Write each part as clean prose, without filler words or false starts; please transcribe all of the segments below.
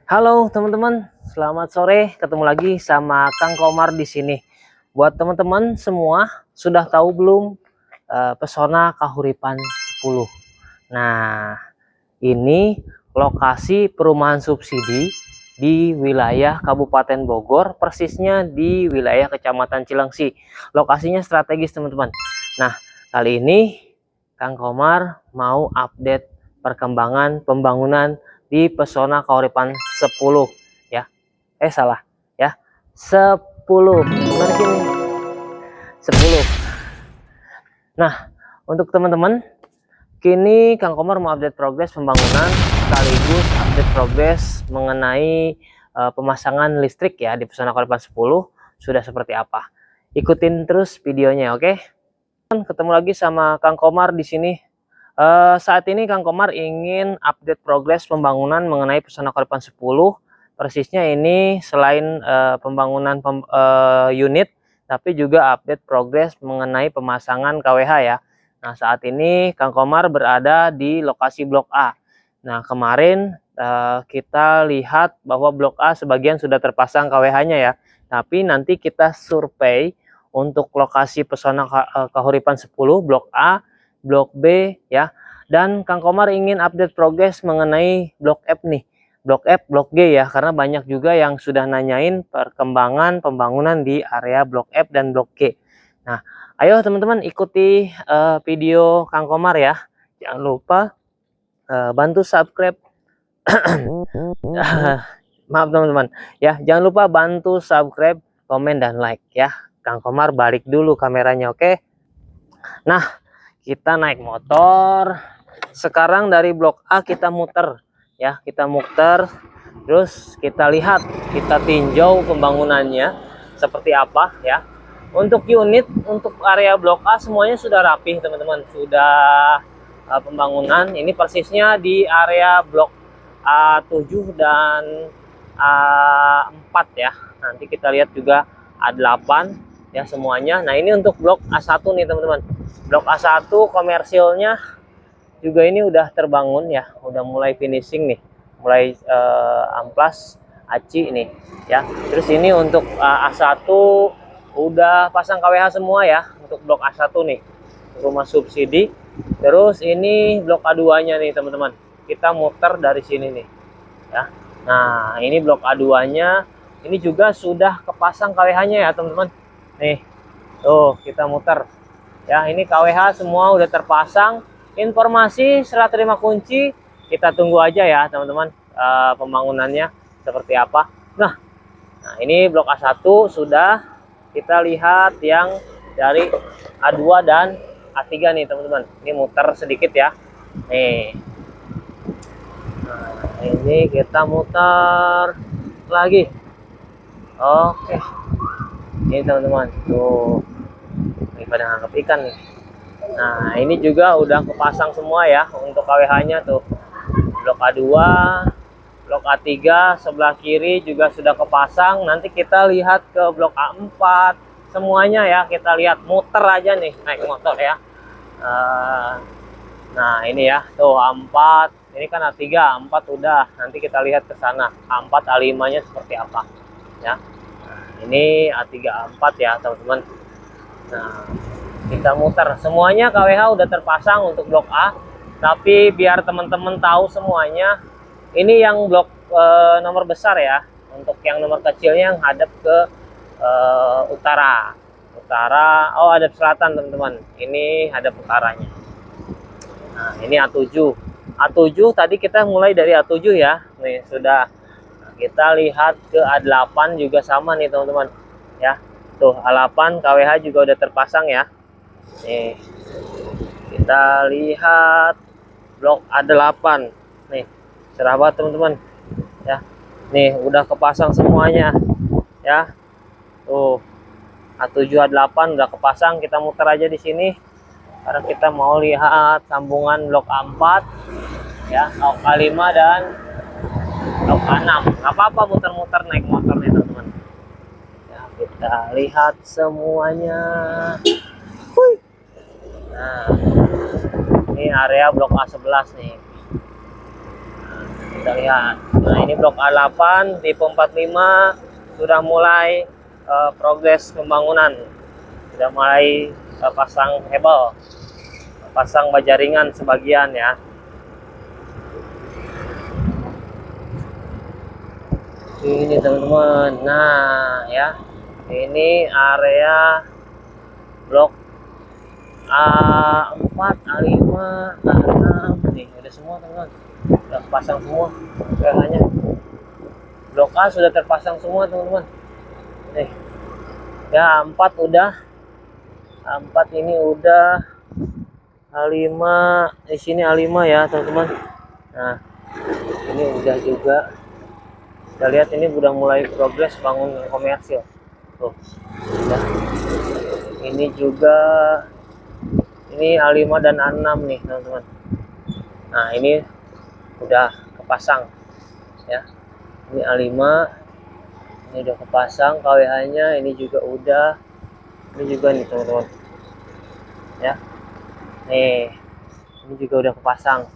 Halo teman-teman, selamat sore. Ketemu lagi sama Kang Komar di sini. Buat teman-teman semua, sudah tahu belum pesona Kahuripan 10? Nah, ini lokasi perumahan subsidi di wilayah Kabupaten Bogor, persisnya di wilayah Kecamatan Cilengsi. Lokasinya strategis teman-teman. Nah, kali ini Kang Komar mau update perkembangan pembangunan di pesona Kahuripan 10 ya. Salah ya. 10. Gimana sini? 10. Nah, untuk teman-teman, kini Kang Komar mau update progres pembangunan sekaligus update progres mengenai pemasangan listrik ya di pesona Kahuripan 10 sudah seperti apa. Ikutin terus videonya, oke? Ketemu lagi sama Kang Komar di sini. Saat ini Kang Komar ingin update progres pembangunan mengenai pesona Kahuripan 10. Persisnya ini selain pembangunan unit, tapi juga update progres mengenai pemasangan KWH ya. Nah, saat ini Kang Komar berada di lokasi Blok A. Nah, kemarin kita lihat bahwa Blok A sebagian sudah terpasang KWH-nya ya. Tapi nanti kita survei untuk lokasi pesona Kahuripan 10 Blok A, Blok B ya. Dan Kang Komar ingin update progres mengenai Blok F nih. Blok F, Blok G ya, karena banyak juga yang sudah nanyain perkembangan pembangunan di area Blok F dan Blok G. Nah, ayo teman-teman ikuti video Kang Komar ya. Jangan lupa bantu subscribe. Maaf teman-teman ya, jangan lupa bantu subscribe, komen, dan like ya. Kang Komar balik dulu kameranya, oke? Nah, kita naik motor. Sekarang dari Blok A kita muter ya, kita muter. Terus kita lihat, kita tinjau pembangunannya seperti apa ya. Untuk unit, untuk area Blok A semuanya sudah rapih teman-teman. Sudah pembangunan. Ini persisnya di area Blok A7 dan A4 ya. Nanti kita lihat juga A8 ya semuanya. Nah, ini untuk Blok A1 nih teman-teman. Blok A1 komersilnya juga ini udah terbangun ya, udah mulai finishing nih, mulai amplas aci nih ya. Terus ini untuk A1 udah pasang KWH semua ya, untuk Blok A1 nih, rumah subsidi. Terus ini Blok A2 nya nih teman-teman, kita muter dari sini nih ya. Nah, ini Blok A2 nya ini juga sudah kepasang KWH nya ya teman-teman nih. Tuh, kita muter ya. Ini KWH semua udah terpasang. Informasi serah terima kunci kita tunggu aja ya teman-teman, pembangunannya seperti apa. Nah, ini Blok A1 sudah. Kita lihat yang dari A2 dan A3 nih teman-teman. Ini muter sedikit ya nih. Nah, ini kita muter lagi. Oke, ini teman-teman tuh, ini pada nangkep ikan nih. Nah, ini juga udah kepasang semua ya untuk KWH-nya tuh. Blok A2, Blok A3 sebelah kiri juga sudah kepasang. Nanti kita lihat ke Blok A4 semuanya ya. Kita lihat, muter aja nih naik motor ya. Nah, ini ya tuh A4. Ini kan A3, A4 udah. Nanti kita lihat ke sana A4, A5-nya seperti apa ya. Nah, ini A3, A4 ya teman-teman. Nah, kita muter semuanya. KWH udah terpasang untuk Blok A, tapi biar teman-teman tahu semuanya, ini yang blok nomor besar ya. Untuk yang nomor kecilnya yang hadap ke utara. Oh, hadap selatan teman-teman, ini hadap utaranya. Nah, ini A7 tadi kita mulai dari A7 ya nih sudah. Nah, kita lihat ke A8 juga sama nih teman-teman ya. Tuh, A8 KWH juga udah terpasang ya. Nih, kita lihat Blok A8 nih, cerah banget teman-teman ya. Nih udah kepasang semuanya ya. Tuh, A7 A8 udah kepasang. Kita muter aja di sini karena kita mau lihat sambungan Blok A4 ya, Blok A5 dan Blok A6. Nggak apa-apa muter-muter naik motor nih teman-teman ya. Kita lihat semuanya. Nah, ini area Blok A11 nih. Kita lihat. Nah, ini blok A8 tipe 45 sudah mulai progres pembangunan. Sudah mulai pasang hebel, pasang baja ringan sebagian ya. Ini teman-teman. Nah, ya. Ini area blok A4, A5, A6 nih, udah semua teman-teman. Udah pasang semua. Hanya blok A sudah terpasang semua teman-teman. Nih. Ya, A4 udah. A4 ini udah. A5 di sini A5 ya, teman-teman. Nah, ini udah juga. Kita lihat ini udah mulai progres bangun komersil. Tuh. Udah. Ini juga ini A5 dan A6 nih, teman-teman. Nah, ini udah kepasang ya. Ini A5. Ini udah kepasang KWH-nya, ini juga udah. Ini juga nih, teman-teman. Ya. Nih. Ini juga udah kepasang.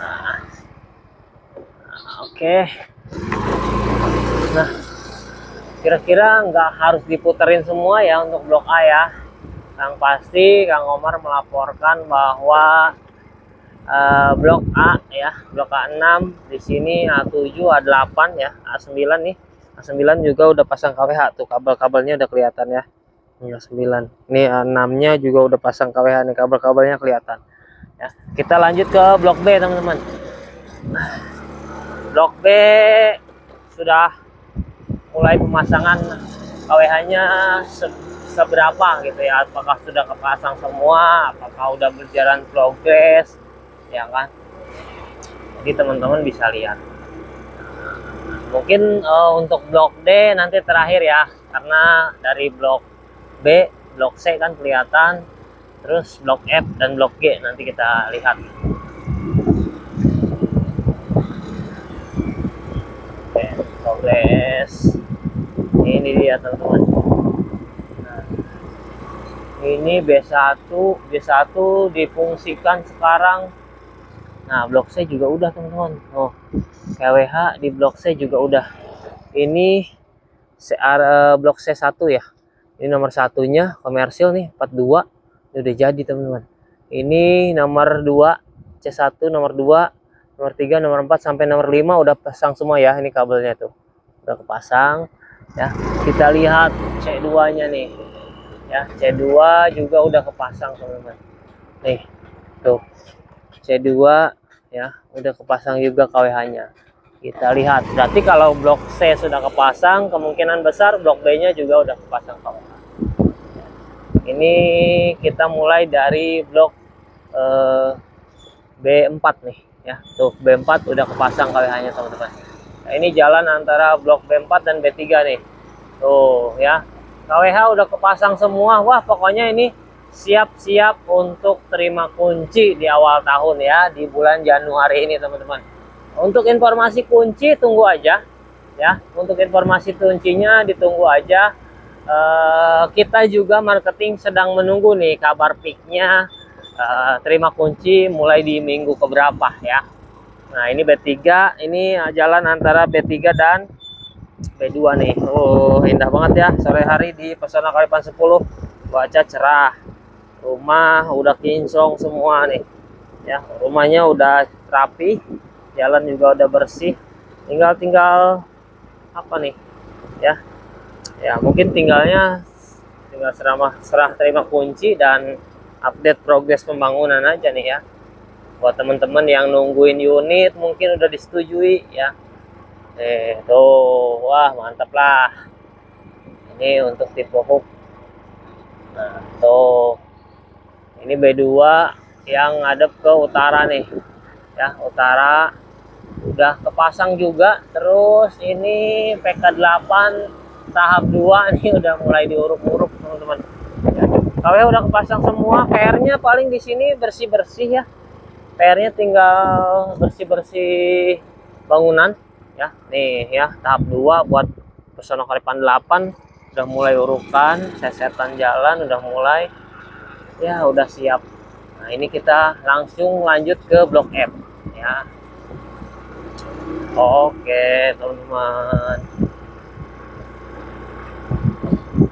Nah. Oke. Nah, kira-kira nggak harus diputerin semua ya untuk blok A ya. Yang pasti Kang Omar melaporkan bahwa blok A ya, blok A6 di sini A7, A8 ya, A9 nih. A9 juga udah pasang KWH tuh, kabel-kabelnya udah kelihatan ya. Ini A9. Ini A6-nya juga udah pasang KWH nih, kabel-kabelnya kelihatan. Ya, kita lanjut ke blok B, teman-teman. Blok B sudah mulai pemasangan KWH-nya seberapa gitu ya, apakah sudah kepasang semua, apakah udah berjalan progres ya kan. Jadi teman-teman bisa lihat. Mungkin untuk blok D nanti terakhir ya, karena dari blok B, blok C kan kelihatan, terus blok F dan blok G nanti kita lihat. Oke, progres ini dia teman-teman. Nah, ini B1 difungsikan sekarang. Nah, blok C juga udah teman-teman. Oh, KWH di blok C juga udah. Ini blok C1 ya. Ini nomor satunya komersil nih 42. Ini udah jadi teman-teman. Ini nomor 2 C1, nomor 2, nomor 3, nomor 4 sampai nomor 5 udah pasang semua ya. Ini kabelnya tuh. Udah kepasang ya. Kita lihat C2-nya nih. Ya, C2 juga udah kepasang teman-teman. Nih. Tuh. C2 ya, udah kepasang juga KWH-nya. Kita lihat, berarti kalau blok C sudah kepasang, kemungkinan besar blok B-nya juga udah kepasang KWH. Ini kita mulai dari blok B4 nih ya. Tuh, B4 udah kepasang KWH-nya teman-teman. Nah, ini jalan antara blok B4 dan B3 nih. Tuh ya. KWH udah kepasang semua. Wah, pokoknya ini siap-siap untuk terima kunci di awal tahun ya, di bulan Januari ini teman-teman. Untuk informasi kunci tunggu aja ya. Untuk informasi kuncinya ditunggu aja. Kita juga marketing sedang menunggu nih kabar peaknya terima kunci mulai di minggu keberapa ya. Nah, ini B3, ini jalan antara B3 dan B2 nih. Oh, indah banget ya sore hari di Pesona Kalipan 10. Cuaca cerah. Rumah udah kinclong semua nih. Ya, rumahnya udah rapi, jalan juga udah bersih. Tinggal apa nih? Ya. Ya, mungkin tinggal serah terima kunci dan update progres pembangunan aja nih ya. Buat teman-teman yang nungguin unit mungkin udah disetujui ya. Tuh, wah mantap lah. Ini untuk tipe hook. Nah, tuh. Ini B2 yang ngadep ke utara nih. Ya, utara udah kepasang juga. Terus ini PK8 tahap 2 nih udah mulai diuruk-uruk teman-teman. Ya, KW udah kepasang semua. PR-nya paling di sini bersih-bersih ya. PR-nya tinggal bersih-bersih bangunan ya. Nih ya, tahap 2 buat Pesona Kalipan 8 udah mulai urukan, sesetan jalan udah mulai. Ya, udah siap. Nah, ini kita langsung lanjut ke blok F ya. Oke teman-teman.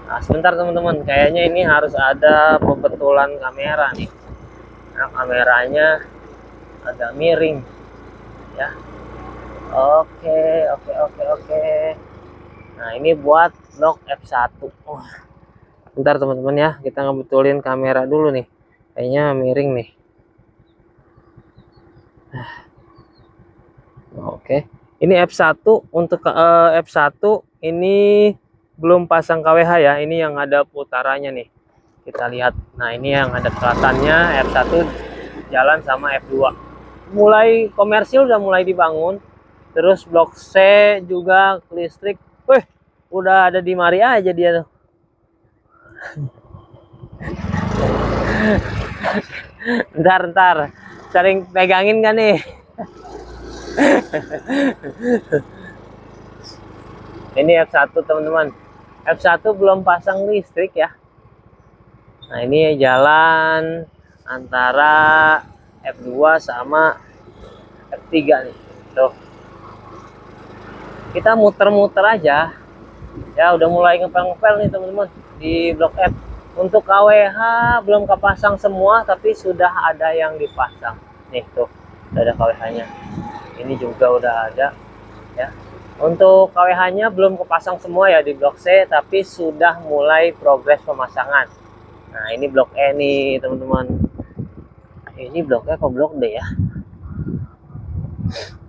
Nah sebentar teman-teman, kayaknya ini harus ada pembetulan kamera nih. Nah kameranya agak miring ya. Oke. Nah ini buat blok F1. Bentar teman-teman ya, kita ngebetulin kamera dulu nih, kayaknya miring nih. Oke, ini F1 untuk F1 ini belum pasang KWH ya, ini yang ada putarannya nih, kita lihat. Nah ini yang ada kelihatannya F1 jalan sama F2 mulai komersil, udah mulai dibangun. Terus blok C juga listrik, udah ada di mari aja dia tuh. Ntar sering pegangin kan nih. Ini F1 teman-teman, F1 belum pasang listrik ya. Nah ini jalan antara F2 sama F3 nih tuh. Kita muter-muter aja ya, udah mulai ngepel-ngepel nih teman-teman di blok F. Untuk KWH belum kepasang semua, tapi sudah ada yang dipasang nih tuh, udah ada KWH nya. Ini juga udah ada ya. Untuk KWH nya belum kepasang semua ya di blok C, tapi sudah mulai progres pemasangan. Nah ini blok E nih teman-teman. Ini blok E apa blok D ya?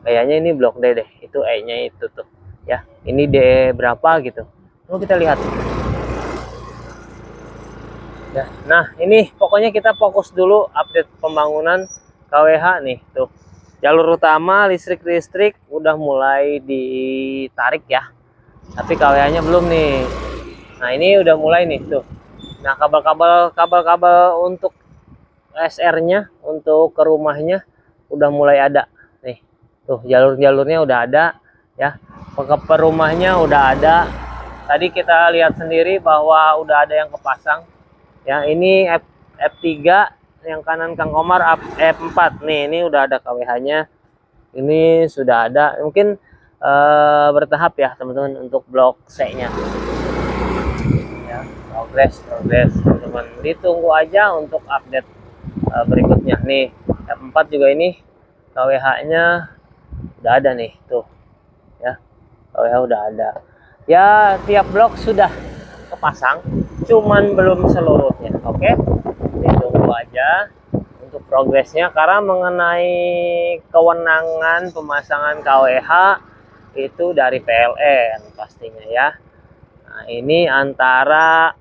Kayaknya ini blok D deh, itu E nya itu tuh ya. Ini D berapa gitu, lalu kita lihat ya. Nah ini pokoknya kita fokus dulu update pembangunan KWH nih tuh. Jalur utama listrik udah mulai ditarik ya, tapi KWH nya belum nih. Nah ini udah mulai nih tuh. Nah kabel-kabel untuk SR nya untuk ke rumahnya udah mulai ada nih tuh, jalurnya udah ada ya. Ke rumahnya udah ada. Tadi kita lihat sendiri bahwa udah ada yang kepasang ya. Ini F3 yang kanan Kang Komar, F4 nih, ini udah ada KWH nya, ini sudah ada. Mungkin bertahap ya teman-teman untuk blok C nya ya. Progres teman-teman, ditunggu aja untuk update berikutnya nih. F4 juga ini KWH nya udah ada nih tuh ya. KWH udah ada ya, tiap blok sudah kepasang, cuman belum seluruhnya. Oke, ditunggu aja untuk progresnya, karena mengenai kewenangan pemasangan KWH itu dari PLN pastinya ya. Nah ini antara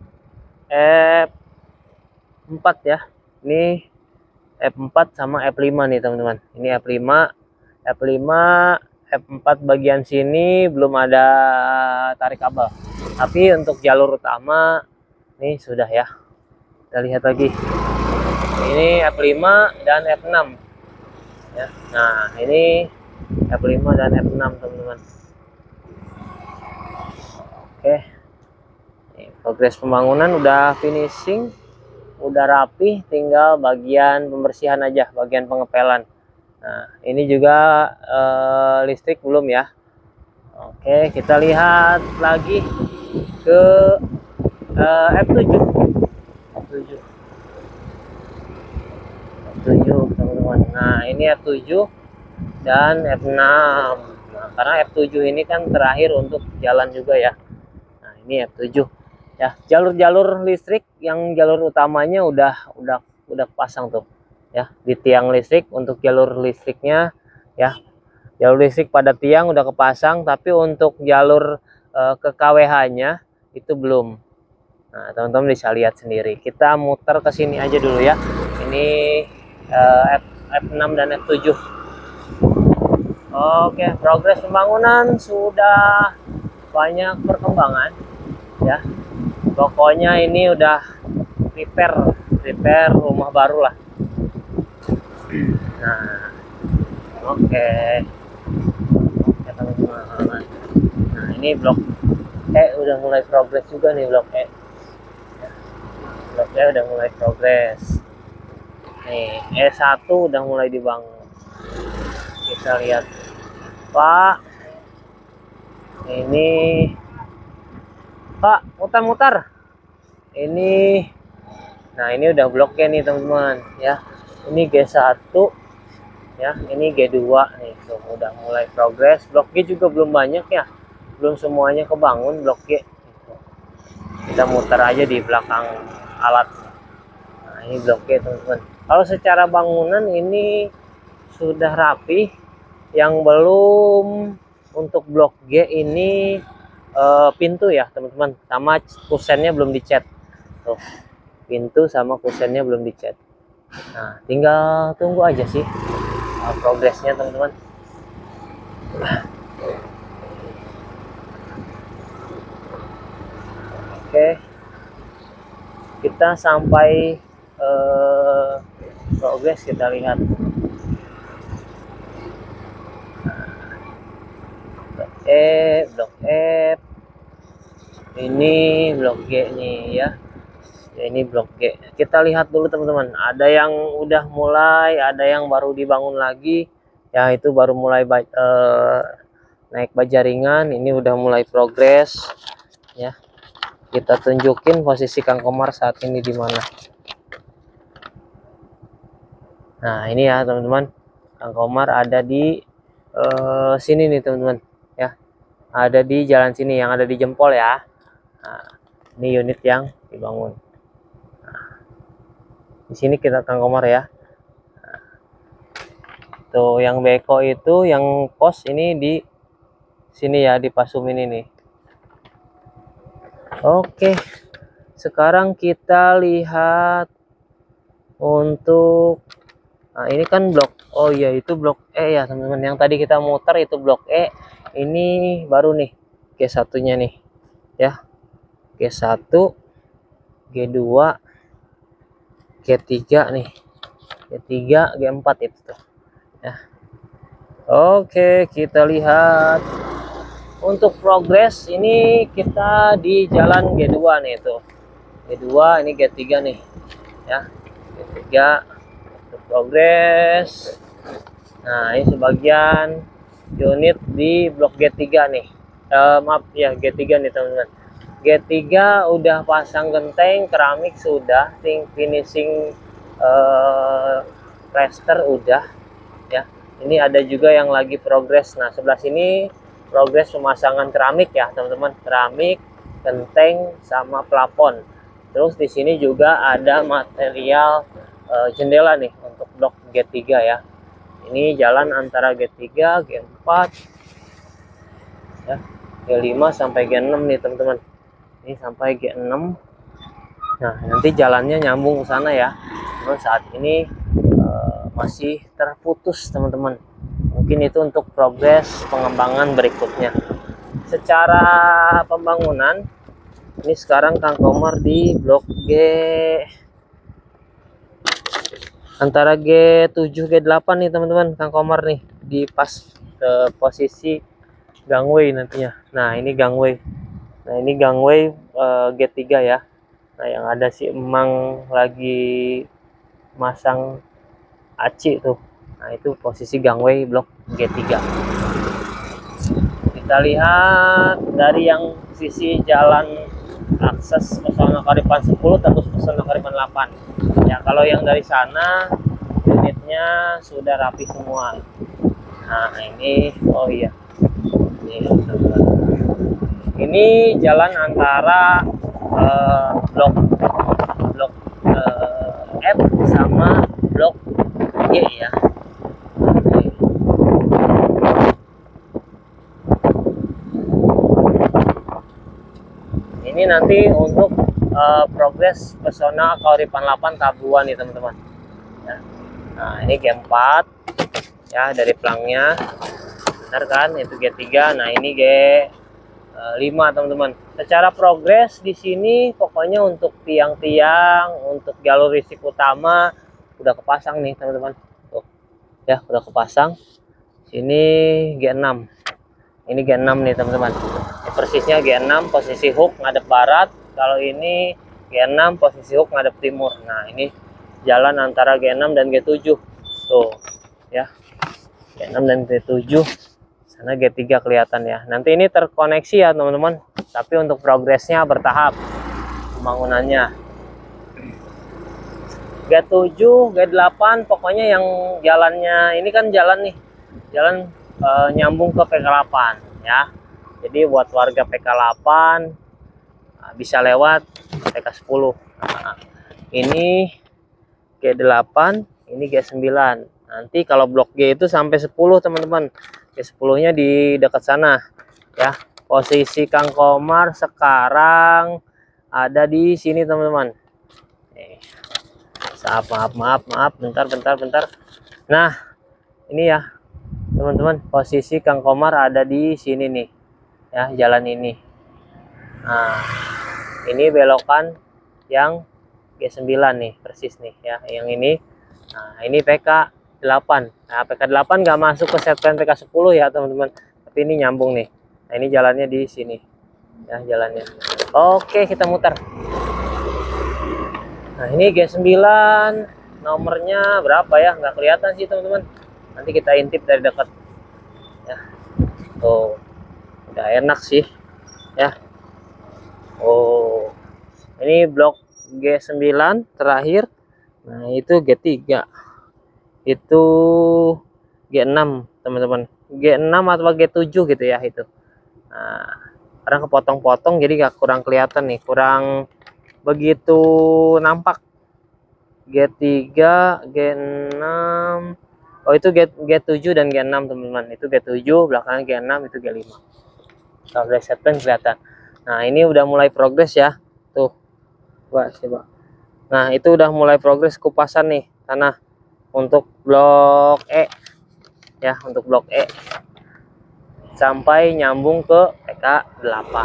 F4 ya, ini F4 sama F5 nih teman-teman. Ini F5 F4 bagian sini belum ada tarik kabel, tapi untuk jalur utama ini sudah ya. Kita lihat lagi, ini F5 dan F6 ya. Nah ini F5 dan F6 teman-teman. Oke, progres pembangunan udah finishing, udah rapi, tinggal bagian pembersihan aja, bagian pengepelan. Nah ini juga listrik belum ya. Oke, kita lihat lagi ke F7 teman-teman. Nah ini F7 dan F6. Nah karena F7 ini kan terakhir untuk jalan juga ya. Nah ini F7 ya. Jalur listrik yang jalur utamanya udah pasang tuh ya, di tiang listrik. Untuk jalur listriknya ya, jalur listrik pada tiang udah kepasang, tapi untuk jalur ke KWH nya itu belum. Nah teman-teman bisa lihat sendiri. Kita muter ke sini aja dulu ya. Ini F6 dan F7. Oke, progres pembangunan sudah banyak perkembangan ya. Pokoknya ini udah prepare rumah baru lah. Nah oke teman-teman. Nah ini blok E udah mulai progres juga nih, blok E. Blok E udah mulai progres. Nih E1 udah mulai dibangun. Kita lihat Pak. Ini Pak, mutar-mutar. Ini, nah ini udah blok G nih teman-teman ya. Ini G1 ya, ini G2 nih, tuh udah mulai progres. Blok G juga belum banyak ya, belum semuanya kebangun blok G. Kita muter aja di belakang alat. Nah ini blok G teman-teman. Kalau secara bangunan ini sudah rapi. Yang belum untuk blok G ini pintu ya teman-teman, sama kusennya belum dicat. Tuh, pintu sama kusennya belum dicat. Nah tinggal tunggu aja sih progresnya teman-teman. Oke, kita sampai progres, kita lihat. Blok F, ini blok G nih ya. Ini blok G. Kita lihat dulu teman-teman. Ada yang udah mulai, ada yang baru dibangun lagi. Ya itu baru mulai naik baja ringan. Ini udah mulai progres. Ya, kita tunjukin posisi Kang Komar saat ini di mana. Nah ini ya teman-teman, Kang Komar ada di sini nih teman-teman. Ya, ada di jalan sini yang ada di jempol ya. Nah, ini unit yang dibangun. Di sini kita Kang Komar ya. Nah, tuh yang beko itu, yang pos ini di sini ya, di Pasum ini nih. Oke, sekarang kita lihat untuk, nah ini kan blok, oh iya itu blok E ya teman-teman. Yang tadi kita muter itu blok E. Ini baru nih G1 nya nih ya. G1, G2, G3 nih, G3, G4 itu ya. Oke, kita lihat untuk progres. Ini kita di jalan G2 nih, tuh G2, ini G3 nih ya. G3 untuk progres. Nah ini sebagian unit di blok G3 nih, maaf ya, G3 nih teman-teman. G3 udah pasang genteng, keramik sudah, finishing plaster udah ya. Ini ada juga yang lagi progres. Nah sebelah sini progres pemasangan keramik ya teman-teman, keramik, genteng sama plafon. Terus di sini juga ada material jendela nih untuk blok G3 ya. Ini jalan antara G3, G4 ya, G5 sampai G6 nih teman-teman. Ini sampai G6. Nah nanti jalannya nyambung ke sana ya. Namun saat ini masih terputus teman-teman. Mungkin itu untuk progres pengembangan berikutnya. Secara pembangunan ini sekarang Kang Komar di blok G, antara G7 G8 nih teman-teman. Kang Komar nih di pas posisi gangway nantinya. Nah ini gangway. Nah ini gangway G3 ya. Nah yang ada si Emang lagi masang aci tuh. Nah itu posisi gangway blok G3. Kita lihat dari yang sisi jalan akses Pesona Karipan 10 tembus Pesona Karipan 8 ya. Kalau yang dari sana unitnya sudah rapi semua. Nah ini, oh iya, ini jalan antara blok F sama blok G ya. Ini nanti untuk progres Pesona Kauripan 8 tahap 2 nih teman-teman ya. Nah ini G4 ya dari pelangnya, benar kan, itu G3. Nah ini G5 teman-teman. Secara progres di sini pokoknya untuk tiang-tiang, untuk jalur listrik utama udah kepasang nih teman-teman. Tuh ya, udah kepasang. Sini G6. Ini G6 nih teman-teman. Persisnya G6 posisi hook ngadep barat. Kalau ini G6 posisi hook ngadep timur. Nah ini jalan antara G6 dan G7 tuh ya. G6 dan G7 Sana G3 kelihatan ya. Nanti ini terkoneksi ya teman-teman, tapi untuk progresnya bertahap pembangunannya. G7, G8 pokoknya yang jalannya ini kan jalan nih, jalan nyambung ke PK8 ya. Jadi buat warga PK8 bisa lewat PK10. Nah, ini G8, ini G9. Nanti kalau blok G itu sampai 10 teman-teman. G10-nya di dekat sana ya. Posisi Kang Komar sekarang ada di sini teman-teman. Maaf, bentar. Nah, ini ya teman-teman, posisi Kang Komar ada di sini nih ya, jalan ini. Nah, ini belokan yang G9 nih, persis nih ya, yang ini. Nah, ini PK8. Nah, PK8 nggak masuk ke setplan PK10 ya teman-teman, tapi ini nyambung nih. Nah, ini jalannya di sini ya, jalannya. Oke, kita muter. Nah, ini G9, nomornya berapa ya, nggak kelihatan sih teman-teman, nanti kita intip dari dekat ya. Tuh, udah enak sih ya. Oh, ini blok G9 terakhir. Nah, itu G3, itu G6 teman-teman, G6 atau G7 gitu ya itu. Nah, karena kepotong-potong jadi gak kurang kelihatan nih, kurang begitu nampak. G3, G6, oh itu G7 dan G6 teman-teman, itu G7 belakangnya G6, itu G5. Kalau dari setplan kelihatan. Nah, ini udah mulai progres ya tuh, coba. Nah, itu udah mulai progres kupasan nih tanah untuk blok E ya, untuk blok E sampai nyambung ke PK8.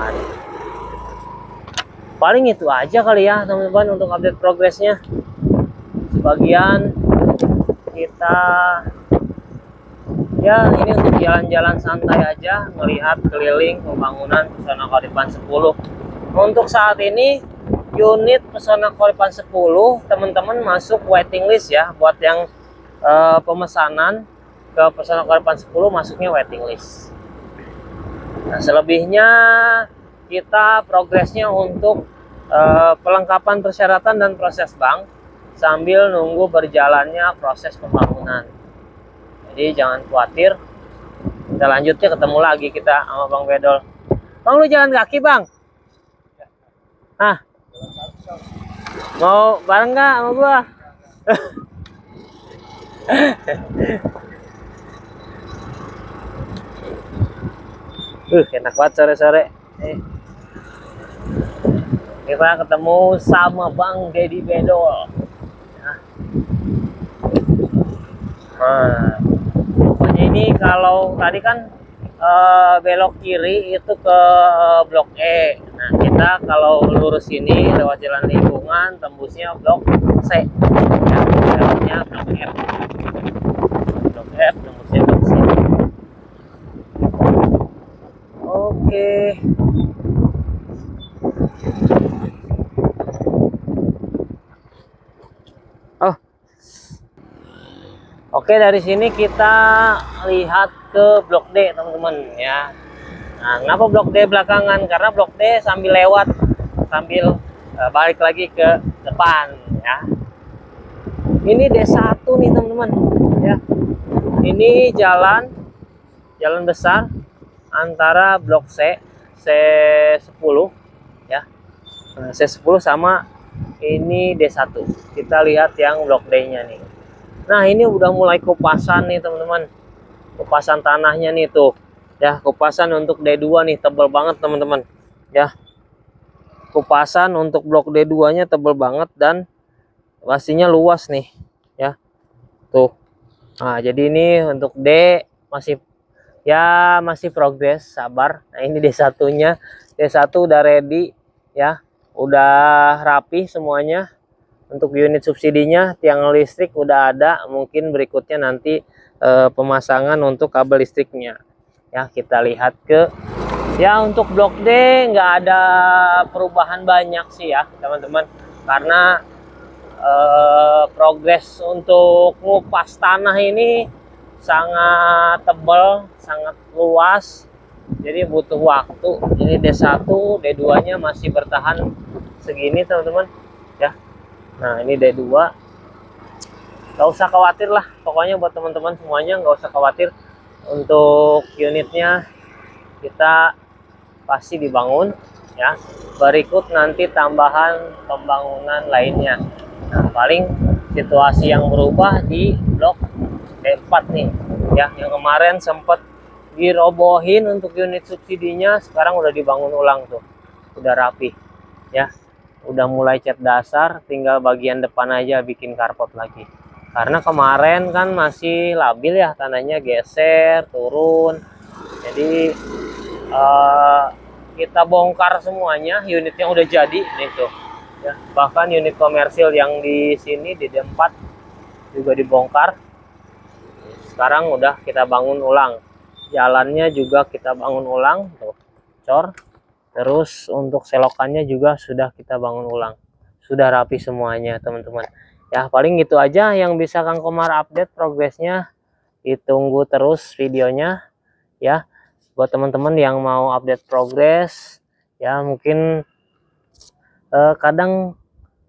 Paling itu aja kali ya teman-teman untuk update progresnya. Sebagian kita ya ini untuk jalan-jalan santai aja, melihat keliling pembangunan Pesona Koripan 10. Untuk saat ini unit Pesona Koripan 10 teman-teman masuk waiting list ya, buat yang pemesanan ke Pesona Koripan 10 masuknya waiting list. Nah, selebihnya kita progresnya untuk pelengkapan persyaratan dan proses bank sambil nunggu berjalannya proses pembangunan. Jadi jangan khawatir, kita lanjutnya ketemu lagi kita sama Bang Bedol. Bang, lu jalan kaki Bang? Hah? Mau bareng nggak sama gua? Enak banget sore-sore. Kita ketemu sama Bang Dedi Bedol. Nah, pokoknya ini kalau tadi kan belok kiri itu ke blok E. Nah, kita kalau lurus ini lewat jalan lingkungan tembusnya blok C. Ya, beloknya blok F. Blok F tembusnya blok C. Oke. Oke, dari sini kita lihat ke blok D teman-teman ya. Nah, kenapa blok D belakangan? Karena blok D sambil lewat, sambil balik lagi ke depan ya. Ini D1 nih teman-teman ya. Ini jalan besar antara blok C10 ya. Nah, C10 sama ini D1. Kita lihat yang blok D-nya nih. Nah, ini udah mulai kupasan nih teman-teman, kupasan tanahnya nih tuh ya. Kupasan untuk D2 nih tebal banget teman-teman ya. Kupasan untuk blok D2 nya tebal banget dan pastinya luas nih ya tuh. Nah, jadi ini untuk D masih progres, sabar. Nah, ini D1 nya, D1 udah ready ya, udah rapi semuanya. Untuk unit subsidinya, tiang listrik udah ada. Mungkin berikutnya nanti pemasangan untuk kabel listriknya ya. Kita lihat ke ya, untuk blok D nggak ada perubahan banyak sih ya teman-teman, karena progres untuk ngupas tanah ini sangat tebal, sangat luas, jadi butuh waktu. Ini D1, D2 nya masih bertahan segini teman-teman ya. Nah ini D2, nggak usah khawatir lah pokoknya buat teman-teman semuanya, nggak usah khawatir. Untuk unitnya kita pasti dibangun ya. Berikut nanti tambahan pembangunan lainnya. Nah paling situasi yang berubah di blok D4 nih ya, yang kemarin sempat dirobohin untuk unit subsidinya, sekarang udah dibangun ulang tuh, udah rapi ya, udah mulai cat dasar, tinggal bagian depan aja bikin karpet lagi. Karena kemarin kan masih labil ya, tanahnya geser turun, jadi kita bongkar semuanya unit yang udah jadi nih tuh ya. Bahkan unit komersil yang di sini di D4 juga dibongkar, sekarang udah kita bangun ulang. Jalannya juga kita bangun ulang tuh, cor. Terus untuk selokannya juga sudah kita bangun ulang, sudah rapi semuanya teman-teman ya. Paling gitu aja yang bisa Kang Komar update progresnya. Ditunggu terus videonya ya, buat teman-teman yang mau update progres ya. Mungkin kadang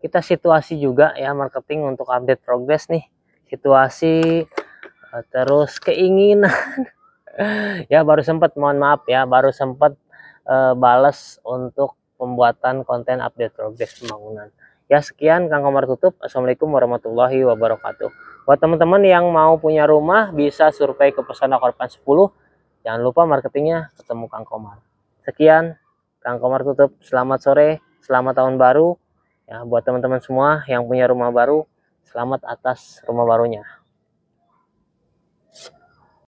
kita situasi juga ya, marketing untuk update progres nih, situasi terus keinginan ya. Baru sempat, mohon maaf ya, baru sempat balas untuk pembuatan konten update progres pembangunan ya. Sekian Kang Komar tutup. Assalamualaikum warahmatullahi wabarakatuh. Buat teman-teman yang mau punya rumah bisa survei ke Pesona Korban 10, jangan lupa marketingnya ketemu Kang Komar. Sekian Kang Komar tutup. Selamat sore, selamat tahun baru ya buat teman-teman semua yang punya rumah baru. Selamat atas rumah barunya.